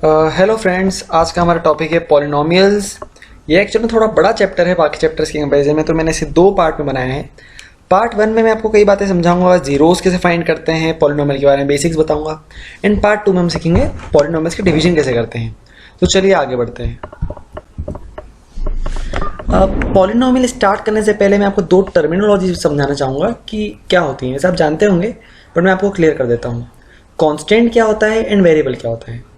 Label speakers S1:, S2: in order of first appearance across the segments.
S1: Hello friends, आज का हमारा टॉपिक है पॉलिनोमियल्स। ये एक्चुअली में थोड़ा बड़ा चैप्टर है बाकी चैप्टर्स के कंपैरिजन में, तो मैंने इसे दो पार्ट में बनाया है। पार्ट 1 में मैं आपको कई बातें समझाऊंगा, जीरोस कैसे फाइंड करते हैं, पॉलिनोमियल के बारे में बेसिक्स बताऊंगा। एंड पार्ट 2 में हम सीखेंगे पॉलिनोमियल्स के डिवीजन कैसे करते हैं। तो चलिए आगे बढ़ते हैं। पॉलिनोमियल स्टार्ट करने से पहले मैं आपको दो टर्मिनोलॉजी समझाना चाहूँगा कि क्या होती हैं। वैसे आप जानते होंगे बट मैं आपको क्लियर कर देता हूँ। कॉन्स्टेंट क्या होता है एंड वेरिएबल क्या होता है।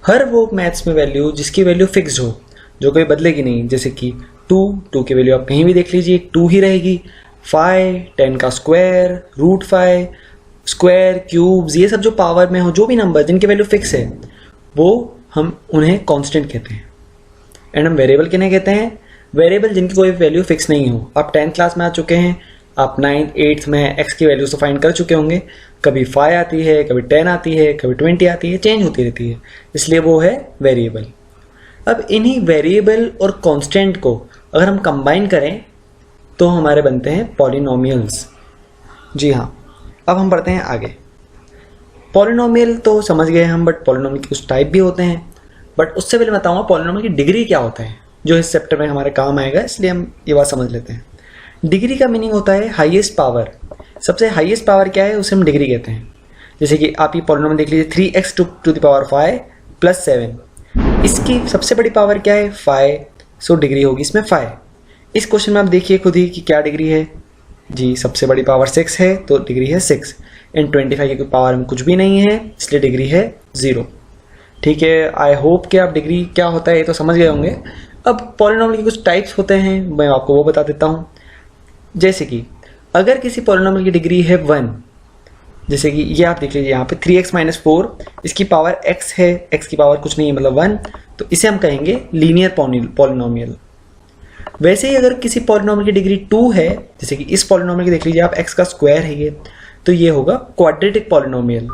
S1: हर वो मैथ्स में वैल्यू जिसकी वैल्यू फिक्स्ड हो, जो कभी बदलेगी नहीं, जैसे कि 2 की वैल्यू आप कहीं भी देख लीजिए 2 ही रहेगी। 5, 10 का स्क्वायर, √5, स्क्वायर, क्यूब्स, ये सब जो पावर में हो, जो भी नंबर जिनकी वैल्यू फिक्स है वो हम उन्हें कांस्टेंट कहते हैं। एंड हम वेरिएबल किन्हें कहते हैं? वेरिएबल जिनकी कोई वैल्यू फिक्स नहीं हो। आप 10th क्लास में आ चुके हैं, आप 9th 8th में एक्स की वैल्यूज तो फाइंड कर चुके होंगे। कभी 5 आती है, कभी 10 आती है, कभी 20 आती है, चेंज होती रहती है, इसलिए वो है वेरिएबल। अब इन्हीं वेरिएबल और कांस्टेंट को अगर हम कंबाइन करें तो हमारे बनते हैं पॉलिनोमियल्स। जी हाँ, अब हम बढ़ते हैं आगे। पॉलिनोमियल तो समझ गए हम, बट पॉलिनोमियल के कुछ टाइप भी होते हैं। बट उससे पहले बताऊंगा पॉलिनोमियल की डिग्री क्या होता है, जो इस चैप्टर में हमारे काम आएगा, इसलिए हम ये बात समझ लेते हैं। डिग्री का मीनिंग होता है हाईएस्ट पावर। सबसे हाईएस्ट पावर क्या है, उसे हम डिग्री कहते हैं। जैसे कि आप ये पॉलिनोमियल देख लीजिए, 3x टू द पावर 5 + 7। इसकी सबसे बड़ी पावर क्या है? 5, सो डिग्री होगी इसमें 5। इस क्वेश्चन में आप देखिए खुद ही कि क्या डिग्री है। जी, सबसे बड़ी पावर 6 है तो डिग्री है 6। एंड 25 की पावर में कुछ भी नहीं है, इसलिए डिग्री है 0। ठीक है, आई होप कि आप डिग्री क्या होता है ये तो समझ गए होंगे। अब पॉलिनोमियल के कुछ टाइप्स होते हैं, मैं आपको वो बता देता हूँ। जैसे कि अगर किसी पॉलिनोमियल की डिग्री है 1, जैसे कि ये आप देख लीजिए यहाँ पे 3x - 4, इसकी पावर x है, x की पावर कुछ नहीं है मतलब 1, तो इसे हम कहेंगे लीनियर पॉलिनोमियल। वैसे ही अगर किसी पॉलिनोमियल की डिग्री 2 है, जैसे कि इस पॉलिनोमियल की देख लीजिए आप, x का स्क्वायर है ये, तो ये होगा क्वाड्रेटिक पॉलिनोमियल।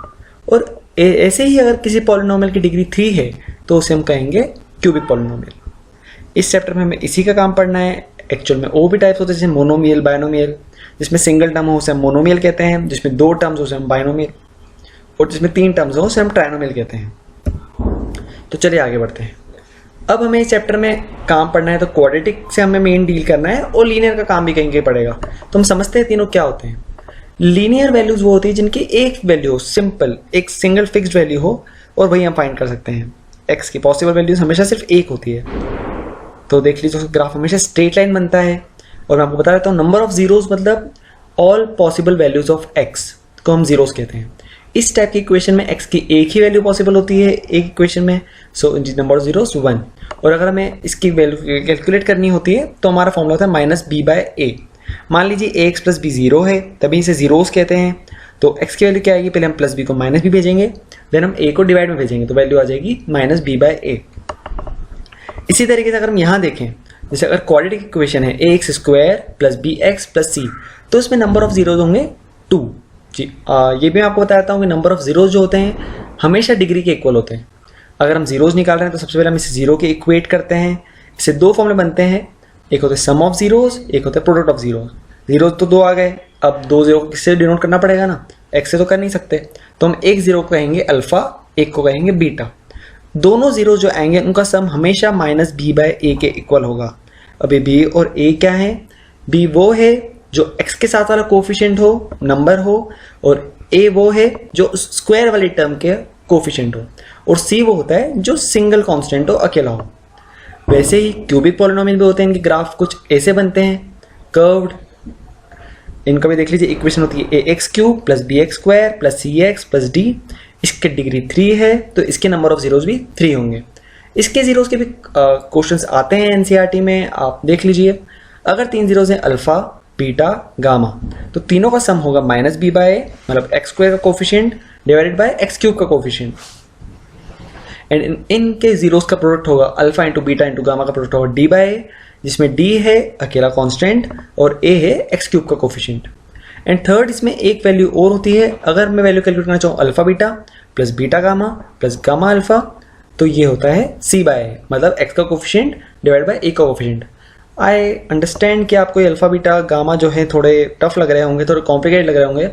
S1: और ऐसे ही अगर किसी पॉलिनोमियल की डिग्री 3 है तो उसे हम कहेंगे क्यूबिक पॉलिनोमियल। इस चैप्टर में हमें इसी का काम पढ़ना है। एक्चुअल में और भी टाइप्स होते हैं, जैसे मोनोमियल, बायनोमियल। जिसमें सिंगल टर्म हो उसे हम मोनोमियल कहते हैं, जिसमें 2 टर्म्स हो उसे हम बायनोमियल, और जिसमें 3 टर्म्स हो उसे हम ट्राइनोमियल कहते हैं। तो चलिए आगे बढ़ते हैं। अब हमें इस चैप्टर में काम पढ़ना है, तो क्वाड्रेटिक से हमें मेन डील करना है और लीनियर का काम भी कहीं कहीं पड़ेगा। तो हम समझते हैं तीनों क्या होते हैं। लीनियर वैल्यूज वो होती है जिनकी एक वैल्यू हो, सिंपल एक सिंगल फिक्स्ड वैल्यू हो, और वही हम फाइंड कर सकते हैं। एक्स की पॉसिबल वैल्यूज हमेशा सिर्फ एक होती है। तो देख लीजिए ग्राफ हमेशा स्ट्रेट लाइन बनता है। और मैं आपको बता देता हूँ, नंबर ऑफ जीरोस मतलब all possible values of x को हम जीरोस कहते हैं। इस टाइप की इक्वेशन में एक्स की एक ही वैल्यू पॉसिबल होती है एक इक्वेशन में, सो नंबर ऑफ जीरोस 1। और अगर हमें इसकी वैल्यू कैलकुलेट करनी होती है तो हमारा फॉर्मूला होता है -b/a। मान लीजिए ax + b 0 है, तभी इसे जीरोस कहते हैं। तो x की वैल्यू क्या आएगी, पहले हम +b को -b भेजेंगे, देन हम a को डिवाइड में भेजेंगे, तो वैल्यू आ जाएगी -b/a। इसी तरीके से अगर हम यहाँ देखें, जैसे अगर क्वाड्रेटिक इक्वेशन है ax² + bx + c, तो इसमें नंबर ऑफ जीरोज होंगे 2। जी, ये भी मैं आपको बताता हूँ कि नंबर ऑफ जीरोज जो होते हैं हमेशा डिग्री के इक्वल होते हैं। अगर हम जीरोज निकाल रहे हैं तो सबसे पहले हम इसे 0 के इक्वेट करते हैं। इससे 2 फॉर्मूले बनते हैं, एक होते हैं सम ऑफ जीरोज, एक होता है प्रोडक्ट ऑफ जीरोज। जीरोज तो 2 आ गए, अब 2 जीरो को किससे डिनोट करना पड़ेगा ना, x से तो कर नहीं सकते, तो हम एक जीरो को कहेंगे अल्फा, एक को कहेंगे बीटा। दोनों जीरो जो आएंगे उनका सम हमेशा -b/a के इक्वल होगा। अभी b और a क्या है? b वो है जो x के साथ वाला कोफिशिएंट हो, नंबर हो, और a वो है जो स्क्वायर वाली टर्म के कोफिशिएंट हो, और c वो होता है जो सिंगल कांस्टेंट हो, अकेला हो। वैसे ही क्यूबिक पॉलिनोमियल भी होते हैं, इनके ग्राफ कुछ ऐसे बनते हैं, कर्व्ड। इनका भी देख लीजिए, इक्वेशन होती है ax³ + bx² + cx + d। इसके डिग्री 3 है तो इसके नंबर ऑफ जीरोज भी 3 होंगे। इसके जीरोज के भी क्वेश्चंस आते हैं एनसीईआरटी में, आप देख लीजिए। अगर 3 जीरोज हैं अल्फा, बीटा, गामा, तो तीनों का सम होगा -b/a, मतलब x² का कोफिशिएंट डिवाइडेड बाय x³ का कोफिशिएंट। एंड इनके जीरोज का प्रोडक्ट होगा अल्फा × बीटा × गामा का प्रोडक्ट होगा d/a, जिसमें d है अकेला कांस्टेंट और a है x³ का कोफिशिएंट। एंड थर्ड, इसमें एक वैल्यू और होती है। अगर मैं वैल्यू कैलकुलेट करना चाहूँ alpha beta + beta gamma + gamma alpha, तो ये होता है c/a, मतलब x का कोफिशिएंट डिवाइड बाय a का कोफिशिएंट। आई अंडरस्टैंड कि आपको ये अल्फा बीटा गामा जो है थोड़े टफ लग रहे होंगे, थोड़े कॉम्प्लिकेटेड लग रहे होंगे,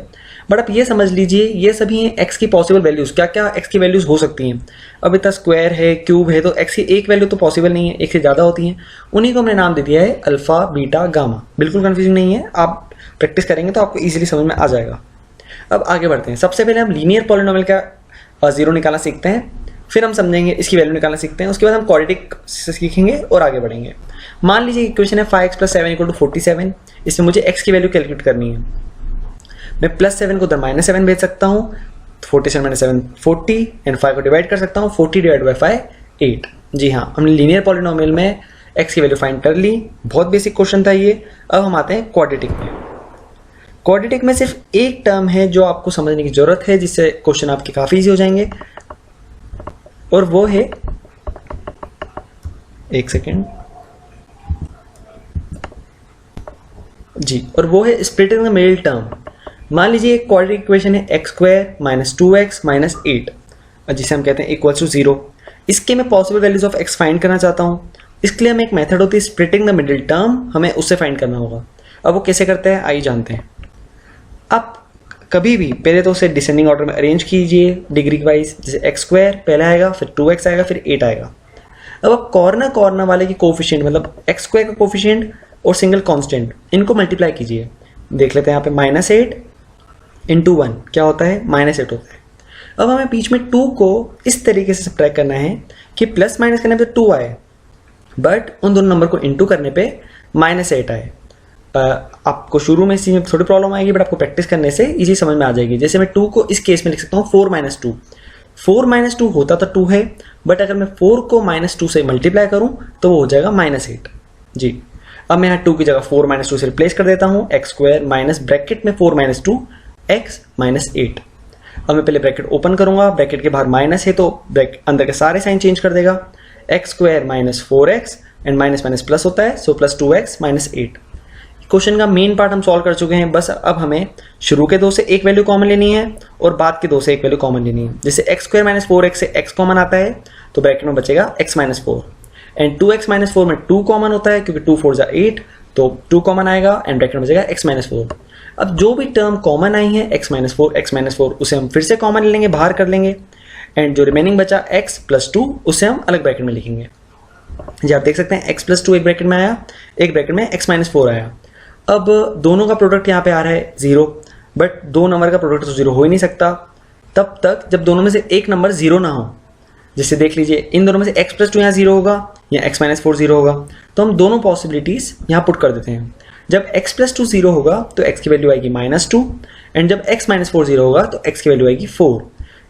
S1: बट आप ये समझ लीजिए ये सभी हैं एक्स की पॉसिबल वैल्यूज़, क्या क्या एक्स की वैल्यूज़ हो सकती हैं। अब इतना स्क्वायर है, क्यूब है, तो एक्स की एक वैल्यू तो पॉसिबल नहीं है, एक से ज़्यादा होती हैं। उन्हीं को हमने नाम दे दिया है अल्फ़ा, बीटा, गामा। बिल्कुल कन्फ्यूजन नहीं है, आप प्रैक्टिस करेंगे तो आपको ईजिली समझ में आ जाएगा। अब आगे बढ़ते हैं। सबसे पहले हम लीनियर पॉलिनोमियल का जीरो निकालना सीखते हैं, फिर हम समझेंगे इसकी वैल्यू निकालना सीखते हैं, उसके बाद हम क्वाड्रेटिक सीखेंगे और आगे बढ़ेंगे। मान लीजिए इक्वेशन है 5x + 7 = 47। इसमें मुझे x की वैल्यू कैलकुलेट करनी है। मैं +7 को उधर -7 भेज सकता हूँ, 47 - 7 40, एंड 5 को डिवाइड कर सकता हूँ, 40 / 5 8। जी हाँ, हमने लीनियर पॉलिनोमियल में x की वैल्यू फाइंड कर ली। बहुत बेसिक क्वेश्चन था ये। अब हम आते हैं क्वाड्रेटिक में। क्वाड्रेटिक में सिर्फ एक टर्म है जो आपको समझने की जरूरत है, जिससे क्वेश्चन आपके काफी इजी हो जाएंगे, और वो है, एक सेकेंड जी, और वो है स्प्लिटिंग द मिडिल टर्म। मान लीजिए एक क्वाड्रेटिक इक्वेशन है x² - 2x - 8, जिसे हम कहते हैं =0। इसके मैं possible values of x find करना चाहता हूं। इसके लिए हमें एक मेथड होती है स्प्लिटिंग द मिडिल टर्म, हमें उससे फाइंड करना होगा। अब वो कैसे करते हैं आइए जानते हैं। आप कभी भी पहले तो उसे डिसेंडिंग ऑर्डर में अरेंज कीजिए डिग्री वाइज, जैसे x² पहले आएगा, फिर 2x आएगा, फिर 8 आएगा। अब आप कॉर्नर वाले की कोफिशिएंट, मतलब x² का कोफिशिएंट और सिंगल कांस्टेंट, इनको मल्टीप्लाई कीजिए। देख लेते हैं यहाँ पे -8 × 1 क्या होता है, -8 होता है। अब हमें बीच में 2 को इस तरीके से सब्ट्रैक्ट करना है कि प्लस माइनस करने पे 2 आए, बट उन दोनों नंबर को इंटू करने पे -8 आए। आपको शुरू में इसी में थोड़ी प्रॉब्लम आएगी, बट आपको प्रैक्टिस करने से इजी समझ में आ जाएगी। जैसे मैं 2 को इस केस में लिख सकता हूँ 4 - 2। 4 - 2 होता तो 2 है, बट अगर मैं 4 को -2 से मल्टीप्लाई करूँ तो वो हो जाएगा -8। जी, अब मैं यहाँ 2 की जगह 4 - 2 से रिप्लेस कर देता हूँ, x² माइनस ब्रैकेट में 4 - 2 x - 8। अब मैं पहले ब्रैकेट ओपन करूंगा, ब्रैकेट के बाहर माइनस है तो अंदर के सारे साइन चेंज कर देगा। x² - 4x and minus plus होता है, सो +2x - 8। क्वेश्चन का मेन पार्ट हम सॉल्व कर चुके हैं। बस अब हमें शुरू के 2 से एक वैल्यू कॉमन लेनी है और बाद के 2 से एक वैल्यू कॉमन लेनी है। जैसे x² - 4x से x कॉमन आता है तो ब्रैकेट में बचेगा x - 4, एंड 2x - 4 में 2 कॉमन होता है क्योंकि 2 4 = 8, तो 2 कॉमन आएगा एंड ब्रैकेट में बचेगा x - 4। अब जो भी टर्म कॉमन आई है x - 4 उसे हम फिर से कॉमन ले लेंगे, बाहर कर लेंगे, एंड जो रिमेनिंग बचा x + 2 उसे हम अलग ब्रैकेट में लिखेंगे। जी, आप देख सकते हैं x + 2 एक ब्रैकेट में आया, एक ब्रैकेट में x - 4 आया। अब दोनों का प्रोडक्ट यहाँ पे आ रहा है 0, बट दो नंबर का प्रोडक्ट तो 0 हो ही नहीं सकता तब तक जब दोनों में से एक नंबर 0 ना हो। जैसे देख लीजिए, इन दोनों में से x + 2 यहाँ 0 होगा या x - 4 0 होगा, तो हम दोनों पॉसिबिलिटीज यहाँ पुट कर देते हैं। जब x + 2 0 होगा तो x की वैल्यू आएगी -2, एंड जब x - 4 0 होगा तो x की वैल्यू आएगी 4।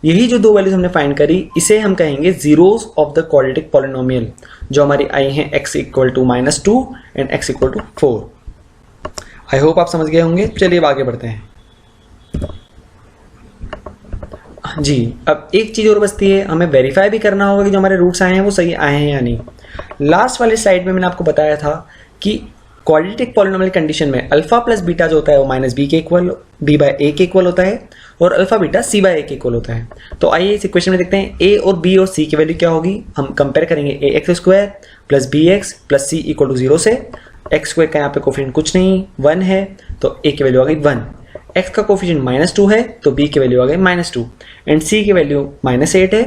S1: यही जो दो वैल्यूज हमने फाइंड करी, इसे हम कहेंगे zeros of the quadratic polynomial, जो हमारी आई हैं x = -2 and x = 4। I hope आप समझ गए होंगे। चलिए अब आगे बढ़ते हैं। जी, अब एक चीज और बचती है, हमें वेरीफाई भी करना होगा कि जो हमारे रूट्स आए हैं वो सही आए हैं या नहीं। लास्ट वाले स्लाइड में मैंने आपको बताया था कि क्वाड्रेटिक पॉलिनोमियल कंडीशन में अल्फा प्लस बीटा जो होता है वो -b के इक्वल, b/a के इक्वल होता है, और अल्फा बीटा c/a के इक्वल होता है। तो आइए इस इक्वेशन में देखते हैं a और b और c की वैल्यू क्या होगी। हम कंपेयर करेंगे ax² + bx + c = 0 से। x² का यहाँ पे कोफिशिएंट कुछ नहीं, 1 है, तो a की वैल्यू आ गई 1। x का कोफिशिएंट -2 है तो b की वैल्यू आ गई -2, एंड c की वैल्यू -8 है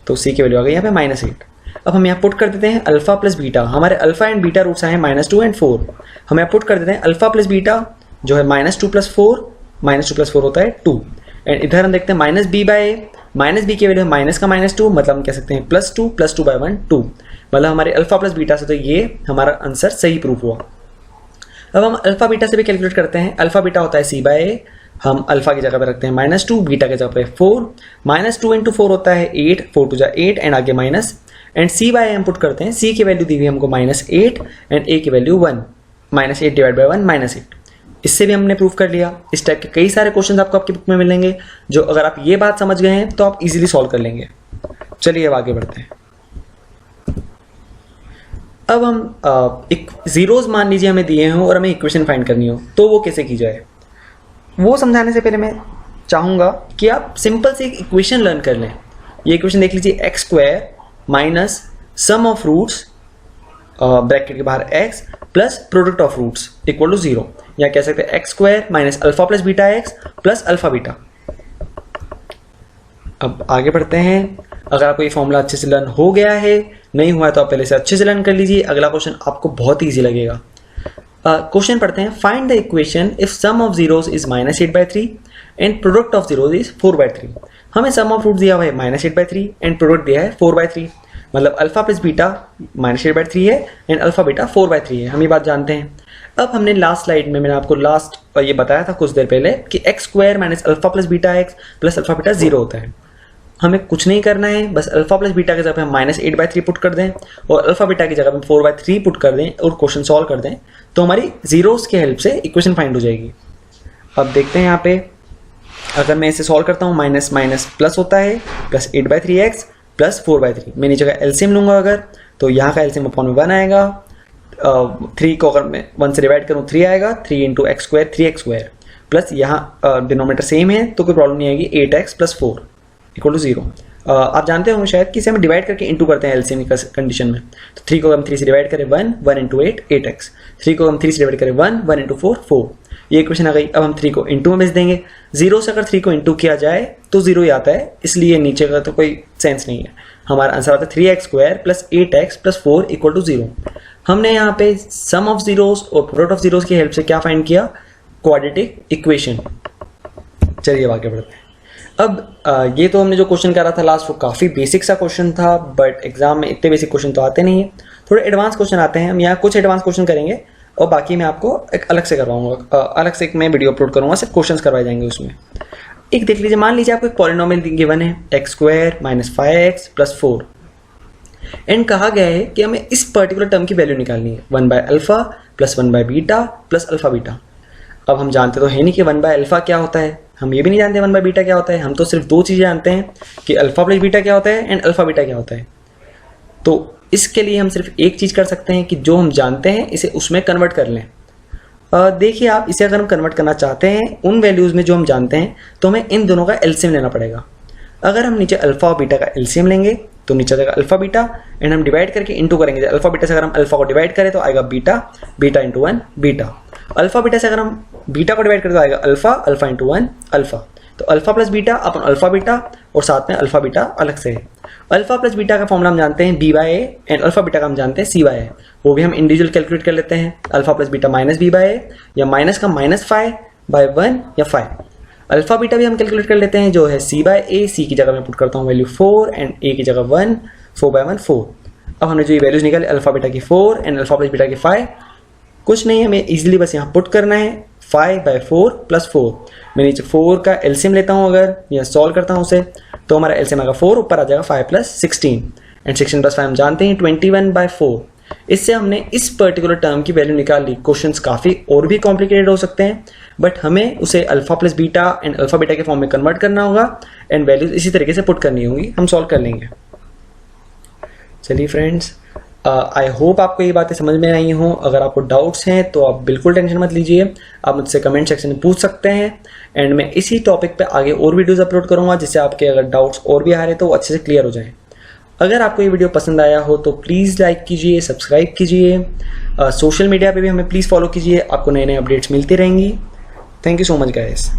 S1: तो c की वैल्यू आ गई यहाँ पे -8। अब हम यहाँ पुट कर देते हैं अल्फा प्लस बीटा। हमारे अल्फा एंड बीटा रूट्स आए हैं -2 एंड 4। हम यहाँ पुट कर देते हैं अल्फा प्लस बीटा जो है -2 + 4, -2 + 4 होता है 2, एंड इधर हम देखते हैं -b/a, -b की वैल्यू माइनस का -2, मतलब हम कह सकते हैं +2 + 2/1 2, मतलब हमारे अल्फा प्लस बीटा से तो ये हमारा आंसर सही प्रूफ हुआ। अब हम अल्फा बीटा से भी कैलकुलेट करते हैं। अल्फा बीटा होता है c/a, हम अल्फा की जगह पे रखते हैं -2, बीटा की जगह पे 4, -2 × 4 होता है 8, 4 × 8 एंड आगे माइनस, एंड c/a हम पुट करते हैं। c की वैल्यू दी हुई हमको -8 एंड a की वैल्यू 1, -8 / 1 -8। इससे भी हमने प्रूफ कर लिया। इस टाइप के कई सारे क्वेश्चन आपको आपकी बुक में मिलेंगे, जो अगर आप ये बात समझ गए हैं तो आप इजीली सॉल्व कर लेंगे। चलिए अब आगे बढ़ते हैं। अब हम एक जीरोस मान लीजिए हमें दिए हों और हमें इक्वेशन फाइंड करनी हो, तो वो कैसे की जाए, वो समझाने से पहले मैं चाहूँगा कि आप सिंपल से एक इक्वेशन लर्न कर लें। ये इक्वेशन देख लीजिए, x² minus sum of roots bracket के बाहर x plus product of roots = 0। या कह सकते हैं x square minus alpha plus beta x plus alpha beta. अब आगे बढ़ते हैं। अगर आपको ये फॉर्मूला अच्छे से लर्न हो गया है, नहीं हुआ है तो आप पहले से अच्छे से लर्न कर लीजिए। अगला क्वेश्चन आपको बहुत ईजी लगेगा। क्वेश्चन पढ़ते हैं। Find the equation if sum of zeros is -8/3 and product of zeros is 4/3। हमें सम ऑफ रूट दिया हुआ है -8/3 एंड प्रोडक्ट दिया है 4/3, मतलब अल्फा प्लस बीटा -8/3 है एंड अल्फा बीटा 4/3 है। हम ये बात जानते हैं। अब हमने लास्ट स्लाइड में मैंने आपको ये बताया था कुछ देर पहले कि x square minus alpha plus beta x plus alpha beta 0 होता है। हमें कुछ नहीं करना है, बस अल्फा प्लस बीटा की जगह पे हम -8/3 पुट कर दें और अल्फा बीटा की जगह पे 4/3 पुट कर दें और क्वेश्चन सॉल्व कर दें तो हमारी जीरोस की हेल्प से इक्वेशन फाइंड हो जाएगी। अब देखते हैं यहाँ पे, अगर मैं इसे सॉल्व करता हूँ माइनस माइनस प्लस होता है प्लस 8/3x प्लस 4/3। मैं नीचे का एलसीएम लूंगा अगर, तो यहाँ का एलसीएम अपॉन में 1 आएगा। 3 को अगर मैं 1 से डिवाइड करूँ 3 आएगा, 3 × x² 3x² प्लस यहाँ डिनोमीटर सेम है तो कोई प्रॉब्लम नहीं आएगी, 8x + 4 = 0। आप जानते होंगे शायद कि इसे हम डिवाइड करके इंटू करते हैं एलसीएम कंडीशन में। तो 3 को हम 3 से डिवाइड करें 1, 1 × 8 8x, 3 को हम 3 से डिवाइड करें 1, 1 × 4 4। ये इक्वेशन आ गई। अब हम 3 को इंटू में भेज देंगे। 0 से अगर 3 को इंटू किया जाए तो 0 ही आता है, इसलिए नीचे का तो कोई सेंस नहीं है। हमारा आंसर आता है 3x² + 8x + 4 = 0। हमने यहाँ पे सम ऑफ जीरोस और प्रोडक्ट ऑफ जीरोस की हेल्प से क्या फाइंड किया? Quadratic equation. चलिए आगे बढ़ते हैं। अब ये तो हमने जो क्वेश्चन करा था लास्ट, वो काफ़ी बेसिक सा क्वेश्चन था, बट एग्जाम में इतने बेसिक क्वेश्चन तो आते नहीं है। थोड़े एडवांस क्वेश्चन आते हैं। हम यहाँ कुछ एडवांस क्वेश्चन करेंगे और बाकी मैं आपको एक अलग से करवाऊंगा, अलग से एक मैं वीडियो अपलोड करूँगा, सिर्फ क्वेश्चन करवाए जाएंगे उसमें। एक देख लीजिए, मान लीजिए आपको एक पॉलिनोमियल गिवन है x² - 5x + 4 एंड कहा गया है कि हमें इस पर्टिकुलर टर्म की वैल्यू निकालनी है 1/α + 1/β + अल्फा बीटा। अब हम जानते तो है नहीं कि 1/α क्या होता है, हम ये भी नहीं जानते 1/β क्या होता है। हम तो सिर्फ 2 चीज़ें जानते हैं कि अल्फा प्लस बीटा क्या होता है एंड अल्फा बीटा क्या होता है। तो इसके लिए हम सिर्फ एक चीज़ कर सकते हैं कि जो हम जानते हैं इसे उसमें कन्वर्ट कर लें। देखिए आप, इसे अगर हम कन्वर्ट करना चाहते हैं उन वैल्यूज़ में जो हम जानते हैं तो हमें इन दोनों का एलसीएम लेना पड़ेगा। अगर हम नीचे अल्फा और बीटा का एलसीएम लेंगे तो नीचे आएगा अल्फा बीटा एंड हम डिवाइड करके इंटू करेंगे। अल्फा बीटा से अगर हम अल्फा को डिवाइड करें तो आएगा beta, beta × 1 beta. Alpha beta से अगर हम बीटा को डिवाइड करें तो आएगा अल्फा, अल्फा × 1 अल्फा। तो alpha plus beta upon alpha beta और साथ में अल्फा बीटा अलग से है। अल्फा प्लस बीटा का फॉर्मूला हम जानते हैं b/a एंड अल्फा बीटा का हम जानते हैं c/a। वो भी हम इंडिविजुअल कैलकुलेट कर लेते हैं। अल्फा प्लस बीटा -b/a या माइनस का -5/1 या 5। अल्फा बीटा भी हम कैलकुलेट कर लेते हैं जो है c/a। c की जगह मैं पुट करता हूँ वैल्यू 4 एंड a की जगह 1, 4/1 4। अब हमने जो ये वैल्यूज निकाले अल्फा बीटा की 4 एंड अल्फा प्लस बीटा की 5, कुछ नहीं है, हमें इजीली बस यहाँ पुट करना है 5/4 + 4। मैं नीचे 4 का एलसीएम लेता हूँ अगर या सॉल्व करता हूँ उसे तो हमारा एलसीएम आएगा 4, ऊपर आ जाएगा 5 + 16 एंड 16 + 5 हम जानते हैं 21/4। इससे हमने इस पर्टिकुलर टर्म की वैल्यू निकाल ली। क्वेश्चंस काफ़ी और भी कॉम्प्लिकेटेड हो सकते हैं बट हमें उसे alpha plus beta and alpha beta के फॉर्म में कन्वर्ट करना होगा एंड वैल्यूज इसी तरीके से पुट करनी होंगी। हम सॉल्व कर लेंगे। चलिए फ्रेंड्स, आई होप आपको ये बातें समझ में आई हों। अगर आपको डाउट्स हैं तो आप बिल्कुल टेंशन मत लीजिए, आप मुझसे कमेंट सेक्शन में पूछ सकते हैं एंड मैं इसी टॉपिक पे आगे और वीडियोस अपलोड करूंगा जिससे आपके अगर डाउट्स और भी आ रहे तो वो अच्छे से क्लियर हो जाएं। अगर आपको ये वीडियो पसंद आया हो तो प्लीज़ लाइक कीजिए, सब्सक्राइब कीजिए, सोशल मीडिया पे भी हमें प्लीज़ फॉलो कीजिए, आपको नए नए अपडेट्स मिलती रहेंगी। Thank you so much guys.